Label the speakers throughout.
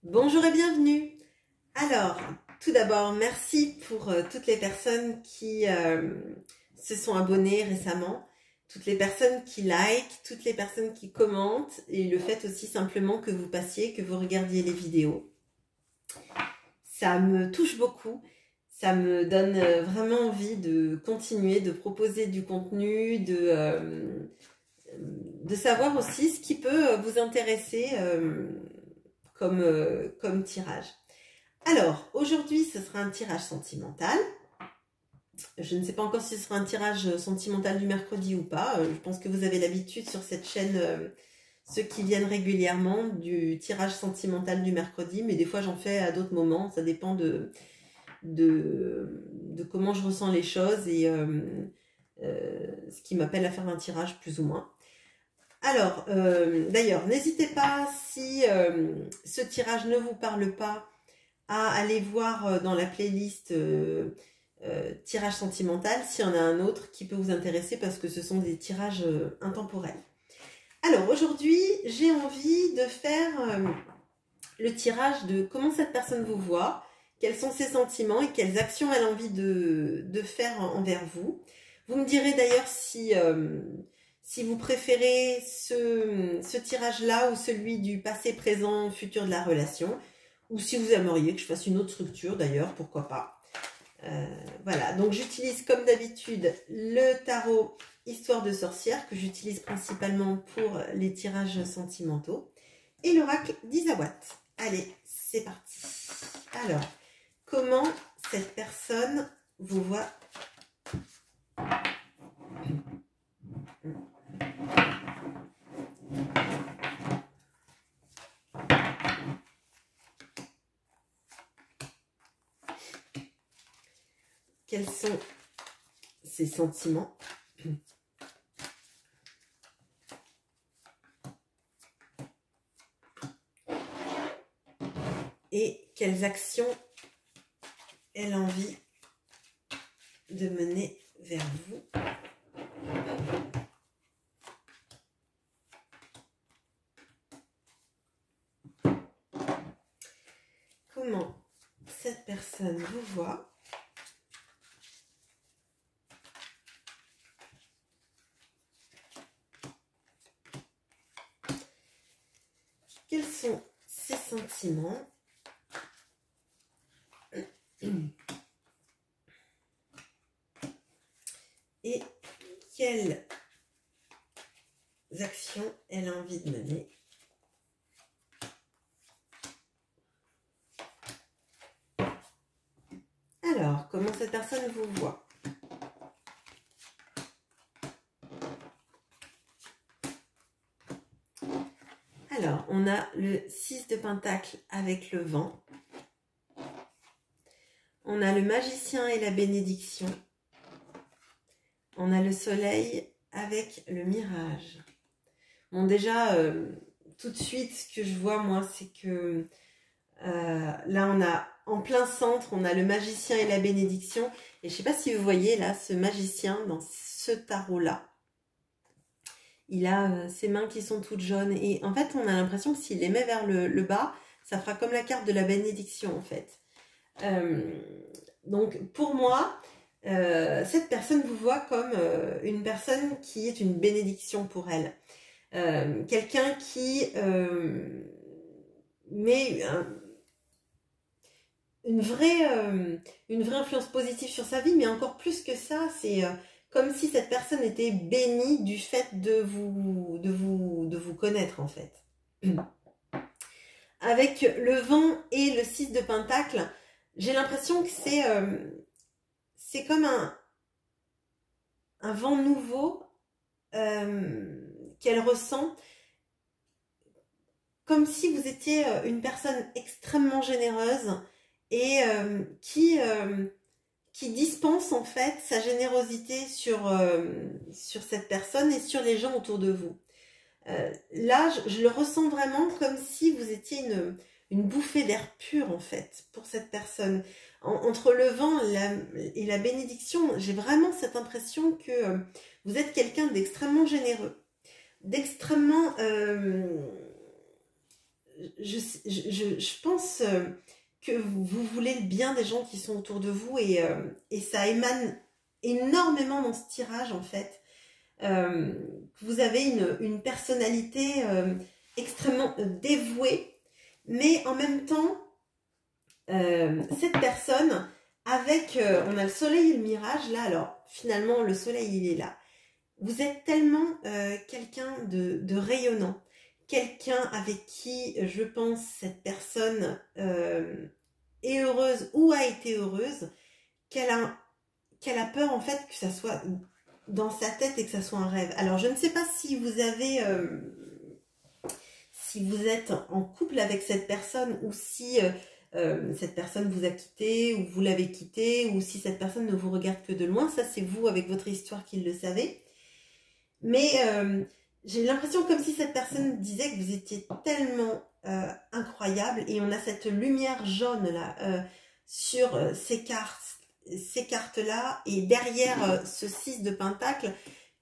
Speaker 1: Bonjour et bienvenue. Alors, tout d'abord, merci pour toutes les personnes qui se sont abonnées récemment, toutes les personnes qui likent, toutes les personnes qui commentent et le fait aussi simplement que vous passiez, que vous regardiez les vidéos. Ça me touche beaucoup, ça me donne vraiment envie de continuer, de proposer du contenu, de savoir aussi ce qui peut vous intéresser comme tirage. Alors, aujourd'hui, ce sera un tirage sentimental. Je ne sais pas encore si ce sera un tirage sentimental du mercredi ou pas. Je pense que vous avez l'habitude sur cette chaîne, ceux qui viennent régulièrement, du tirage sentimental du mercredi. Mais des fois, j'en fais à d'autres moments. Ça dépend de comment je ressens les choses et ce qui m'appelle à faire un tirage plus ou moins. Alors, d'ailleurs, n'hésitez pas, si ce tirage ne vous parle pas, à aller voir dans la playlist tirage sentimental s'il y en a un autre qui peut vous intéresser parce que ce sont des tirages intemporels. Alors, aujourd'hui, j'ai envie de faire le tirage de comment cette personne vous voit, quels sont ses sentiments et quelles actions elle a envie de faire envers vous. Vous me direz d'ailleurs si vous préférez ce tirage-là ou celui du passé, présent, futur de la relation, ou si vous aimeriez que je fasse une autre structure d'ailleurs, pourquoi pas. Voilà, donc j'utilise comme d'habitude le tarot Histoire de sorcière, que j'utilise principalement pour les tirages sentimentaux, et l'oracle d'Isawat. Allez, c'est parti. Alors, comment cette personne vous voit ? Quels sont ses sentiments ? Et quelles actions elle a envie de mener vers vous ? Comment cette personne vous voit ? Quels sont ses sentiments ? Et quelles actions elle a envie de mener ? Alors, comment cette personne vous voit ? Alors, on a le 6 de Pentacle avec le vent. On a le magicien et la bénédiction. On a le soleil avec le mirage. Bon, déjà, tout de suite, ce que je vois, moi, c'est que là, on a en plein centre, on a le magicien et la bénédiction. Et je ne sais pas si vous voyez, là, ce magicien dans ce tarot-là. Il a ses mains qui sont toutes jaunes. Et en fait, on a l'impression que s'il les met vers le bas, ça fera comme la carte de la bénédiction, en fait. Donc, pour moi, cette personne vous voit comme une personne qui est une bénédiction pour elle. Quelqu'un qui met une vraie influence positive sur sa vie, mais encore plus que ça, c'est comme si cette personne était bénie du fait de vous connaître, en fait. Avec le vent et le 6 de Pentacle, j'ai l'impression que c'est comme un vent nouveau qu'elle ressent, comme si vous étiez une personne extrêmement généreuse et qui dispense en fait sa générosité sur cette personne et sur les gens autour de vous. Là, je le ressens vraiment comme si vous étiez une bouffée d'air pur en fait pour cette personne. Entre le vent et la bénédiction, j'ai vraiment cette impression que vous êtes quelqu'un d'extrêmement généreux, d'extrêmement je pense que vous voulez le bien des gens qui sont autour de vous et ça émane énormément dans ce tirage en fait. Vous avez une personnalité extrêmement dévouée, mais en même temps, cette personne, avec, on a le soleil et le mirage là, alors finalement le soleil il est là. Vous êtes tellement quelqu'un de rayonnant, quelqu'un avec qui je pense cette personne est heureuse ou a été heureuse, qu'elle a peur en fait que ça soit dans sa tête et que ça soit un rêve. Alors je ne sais pas si vous avez, si vous êtes en couple avec cette personne ou si cette personne vous a quitté ou vous l'avez quitté ou si cette personne ne vous regarde que de loin, ça c'est vous avec votre histoire qui le savez. Mais j'ai l'impression comme si cette personne disait que vous étiez tellement incroyable et on a cette lumière jaune là sur ces cartes-là et derrière ce 6 de pentacle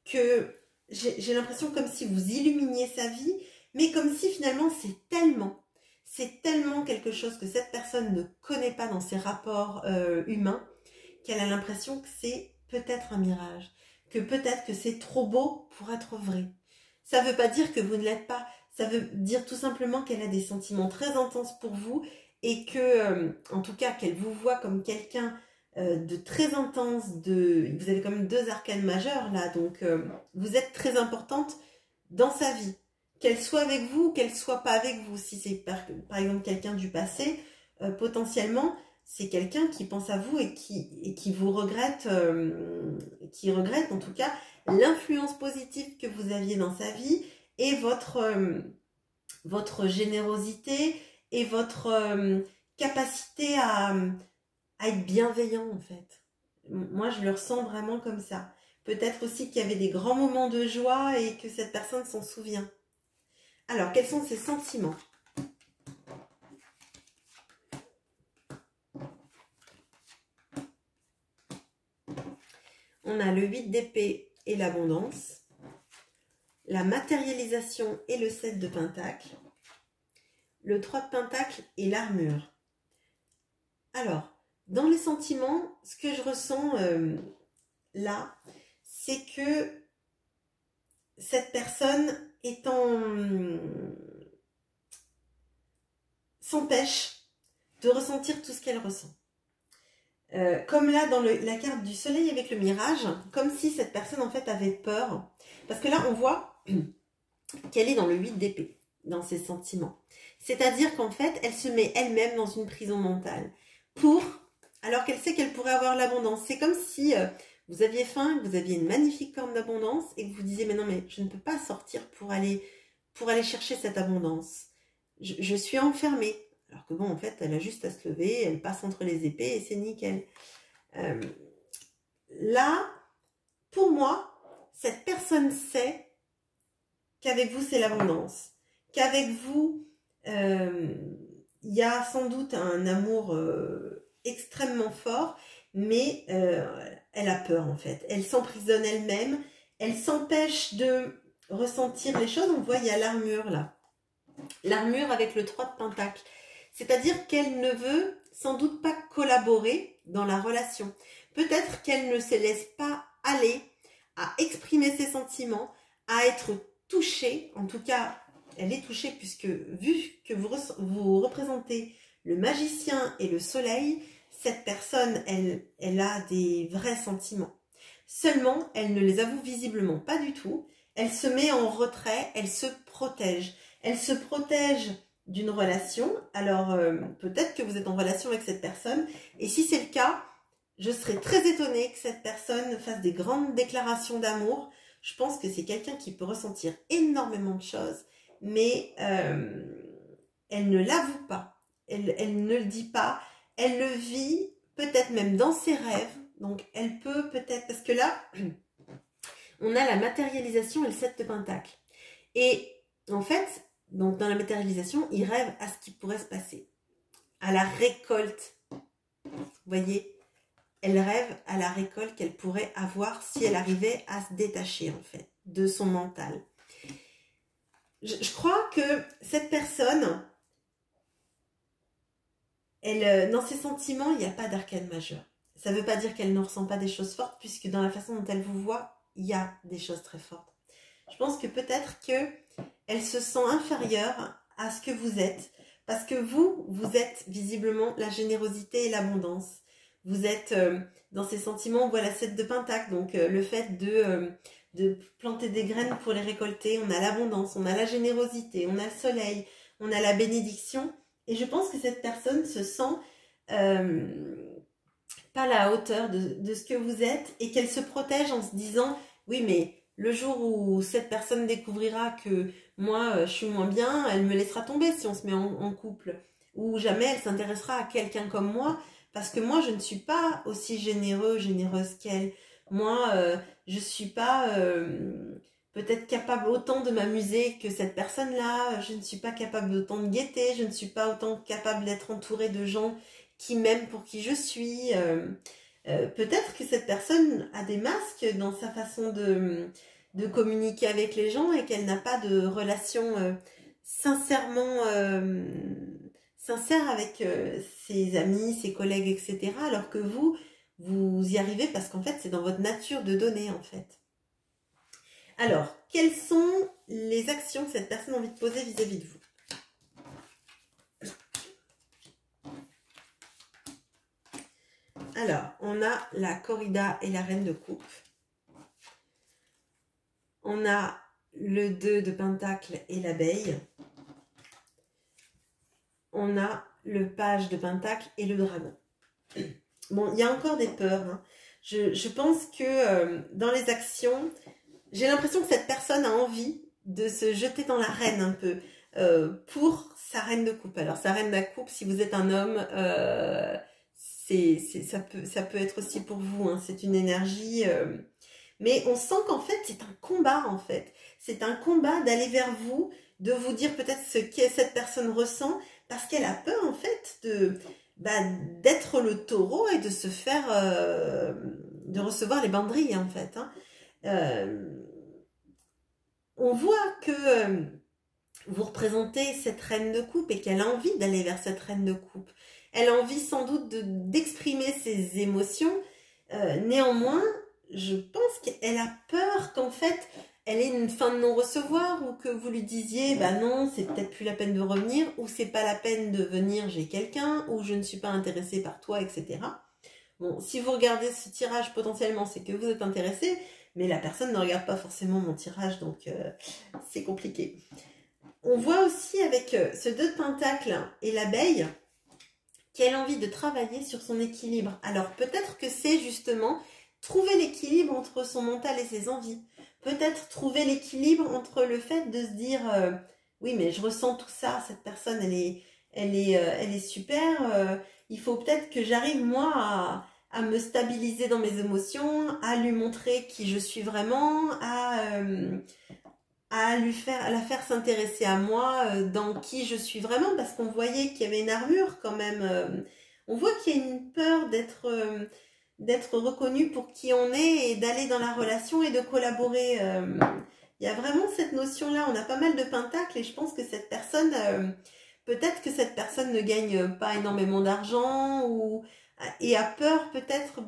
Speaker 1: que j'ai l'impression comme si vous illuminiez sa vie, mais comme si finalement c'est tellement quelque chose que cette personne ne connaît pas dans ses rapports humains qu'elle a l'impression que c'est peut-être un mirage, que peut-être que c'est trop beau pour être vrai. Ça ne veut pas dire que vous ne l'êtes pas, ça veut dire tout simplement qu'elle a des sentiments très intenses pour vous et que, en tout cas, qu'elle vous voit comme quelqu'un de très intense, vous avez quand même 2 arcanes majeures là, donc vous êtes très importante dans sa vie. Qu'elle soit avec vous ou qu'elle soit pas avec vous. Si c'est par exemple quelqu'un du passé, potentiellement, c'est quelqu'un qui pense à vous et qui vous regrette, qui regrette en tout cas l'influence positive que vous aviez dans sa vie et votre générosité et votre capacité à être bienveillant en fait. Moi, je le ressens vraiment comme ça. Peut-être aussi qu'il y avait des grands moments de joie et que cette personne s'en souvient. Alors, quels sont ses sentiments? On a le 8 d'épée et l'abondance, la matérialisation et le 7 de pentacle, le 3 de pentacle et l'armure. Alors, dans les sentiments, ce que je ressens là, c'est que cette personne s'empêche de ressentir tout ce qu'elle ressent. Comme là dans la carte du soleil avec le mirage, comme si cette personne en fait avait peur. Parce que là on voit qu'elle est dans le 8 d'épée, dans ses sentiments. C'est-à-dire qu'en fait elle se met elle-même dans une prison mentale. Alors qu'elle sait qu'elle pourrait avoir l'abondance. C'est comme si vous aviez faim, que vous aviez une magnifique corne d'abondance et que vous disiez mais non mais je ne peux pas sortir pour aller chercher cette abondance. Je suis enfermée. Alors que bon, en fait, elle a juste à se lever, elle passe entre les épées et c'est nickel. Là, pour moi, cette personne sait qu'avec vous, c'est l'abondance. Qu'avec vous, il y a sans doute un amour extrêmement fort, mais elle a peur en fait. Elle s'emprisonne elle-même, elle s'empêche de ressentir les choses. On voit, il y a l'armure là. L'armure avec le 3 de pentacle. C'est-à-dire qu'elle ne veut sans doute pas collaborer dans la relation. Peut-être qu'elle ne se laisse pas aller à exprimer ses sentiments, à être touchée. En tout cas, elle est touchée puisque vu que vous représentez le magicien et le soleil, cette personne, elle a des vrais sentiments. Seulement, elle ne les avoue visiblement pas du tout. Elle se met en retrait, elle se protège. Elle se protège d'une relation. Alors, peut-être que vous êtes en relation avec cette personne. Et si c'est le cas, je serais très étonnée que cette personne fasse des grandes déclarations d'amour. Je pense que c'est quelqu'un qui peut ressentir énormément de choses, mais elle ne l'avoue pas. Elle ne le dit pas. Elle le vit peut-être même dans ses rêves. Donc, elle peut peut-être... Parce que là, on a la matérialisation et le 7 de pentacle. Et en fait... Donc, dans la matérialisation, il rêve à ce qui pourrait se passer, à la récolte. Vous voyez, elle rêve à la récolte qu'elle pourrait avoir si elle arrivait à se détacher, en fait, de son mental. Je crois que cette personne dans ses sentiments, il n'y a pas d'arcane majeur. Ça ne veut pas dire qu'elle ne ressent pas des choses fortes, puisque dans la façon dont elle vous voit, il y a des choses très fortes. Je pense que peut-être qu'elle se sent inférieure à ce que vous êtes, parce que vous êtes visiblement la générosité et l'abondance. Vous êtes dans ces sentiments, on voit la 7 de Pentacle, donc le fait de planter des graines pour les récolter. On a l'abondance, on a la générosité, on a le soleil, on a la bénédiction. Et je pense que cette personne se sent pas à la hauteur de ce que vous êtes et qu'elle se protège en se disant « Oui, mais le jour où cette personne découvrira que moi, je suis moins bien, elle me laissera tomber si on se met en couple. Ou jamais elle s'intéressera à quelqu'un comme moi parce que moi, je ne suis pas aussi généreuse qu'elle. Moi, je ne suis pas peut-être capable autant de m'amuser que cette personne-là. Je ne suis pas capable d'autant de gaieté. Je ne suis pas autant capable d'être entourée de gens qui m'aiment pour qui je suis. Peut-être que cette personne a des masques dans sa façon de communiquer avec les gens et qu'elle n'a pas de relation sincèrement sincère avec ses amis, ses collègues, etc. Alors que vous y arrivez parce qu'en fait, c'est dans votre nature de donner, en fait. Alors, quelles sont les actions que cette personne a envie de poser vis-à-vis de vous? Alors, on a la corrida et la reine de coupe. On a le 2 de pentacle et l'abeille. On a le page de pentacle et le dragon. Bon, il y a encore des peurs. Hein. Je pense que dans les actions, j'ai l'impression que cette personne a envie de se jeter dans l'arène un peu pour sa reine de coupe. Alors, sa reine de coupe, si vous êtes un homme, ça peut être aussi pour vous. Hein. C'est une énergie... mais on sent qu'en fait, c'est un combat, en fait. C'est un combat d'aller vers vous, de vous dire peut-être ce que cette personne ressent, parce qu'elle a peur, en fait, d'être le taureau et de se faire... de recevoir les banderilles, en fait. Hein. On voit que vous représentez cette reine de coupe et qu'elle a envie d'aller vers cette reine de coupe. Elle a envie sans doute d'exprimer ses émotions. Néanmoins, je pense qu'elle a peur qu'en fait, elle ait une fin de non-recevoir ou que vous lui disiez, bah non, c'est peut-être plus la peine de revenir ou c'est pas la peine de venir, j'ai quelqu'un ou je ne suis pas intéressée par toi, etc. Bon, si vous regardez ce tirage potentiellement, c'est que vous êtes intéressé, mais la personne ne regarde pas forcément mon tirage, donc c'est compliqué. On voit aussi avec ce 2 de pentacle et l'abeille qu'elle a envie de travailler sur son équilibre. Alors peut-être que c'est justement trouver l'équilibre entre son mental et ses envies. Peut-être trouver l'équilibre entre le fait de se dire oui mais je ressens tout ça, cette personne elle est super, il faut peut-être que j'arrive moi à me stabiliser dans mes émotions, à lui montrer qui je suis vraiment, à la faire s'intéresser à moi, dans qui je suis vraiment, parce qu'on voyait qu'il y avait une armure quand même. On voit qu'il y a une peur d'être reconnu pour qui on est et d'aller dans la relation et de collaborer. Il y a vraiment cette notion-là. On a pas mal de pentacles et je pense que cette personne, peut-être que cette personne ne gagne pas énormément d'argent et a peur peut-être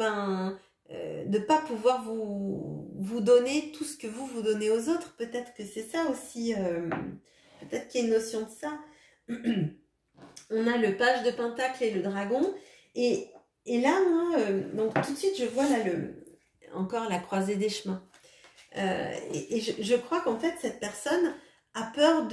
Speaker 1: de pas pouvoir vous donner tout ce que vous donnez aux autres. Peut-être que c'est ça aussi. Peut-être qu'il y a une notion de ça. On a le page de pentacle et le dragon. Et là, moi, donc tout de suite, je vois là encore la croisée des chemins. Et je crois qu'en fait, cette personne a peur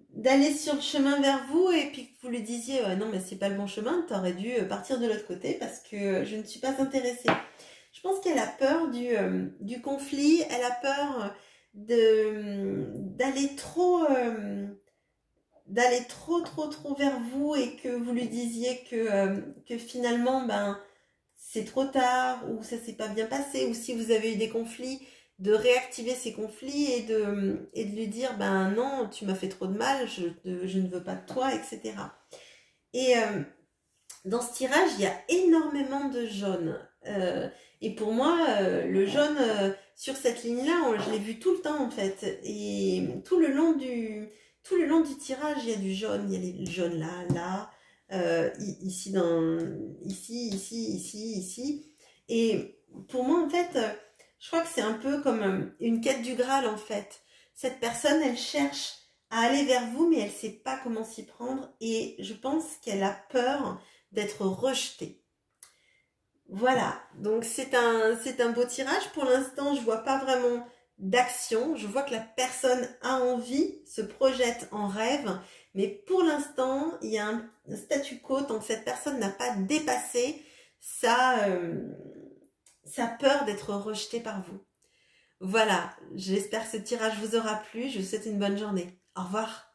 Speaker 1: d'aller sur le chemin vers vous et puis que vous lui disiez non mais c'est pas le bon chemin, t'aurais dû partir de l'autre côté parce que je ne suis pas intéressée. Je pense qu'elle a peur du conflit, elle a peur d'aller trop vers vous et que vous lui disiez que finalement c'est trop tard ou ça s'est pas bien passé ou si vous avez eu des conflits, de réactiver ces conflits et de lui dire non, tu m'as fait trop de mal, je ne veux pas de toi, etc. Et dans ce tirage, il y a énormément de jaune. Et pour moi, le jaune sur cette ligne-là, je l'ai vu tout le temps en fait. Et tout le long du tout le long du tirage, il y a du jaune. Il y a le jaune là, là, ici, ici. Et pour moi, en fait, je crois que c'est un peu comme une quête du Graal, en fait. Cette personne, elle cherche à aller vers vous, mais elle ne sait pas comment s'y prendre. Et je pense qu'elle a peur d'être rejetée. Voilà, donc c'est un beau tirage. Pour l'instant, je vois pas vraiment d'action. Je vois que la personne a envie, se projette en rêve, mais pour l'instant, il y a un statu quo tant que cette personne n'a pas dépassé sa peur d'être rejetée par vous. Voilà, j'espère que ce tirage vous aura plu. Je vous souhaite une bonne journée. Au revoir.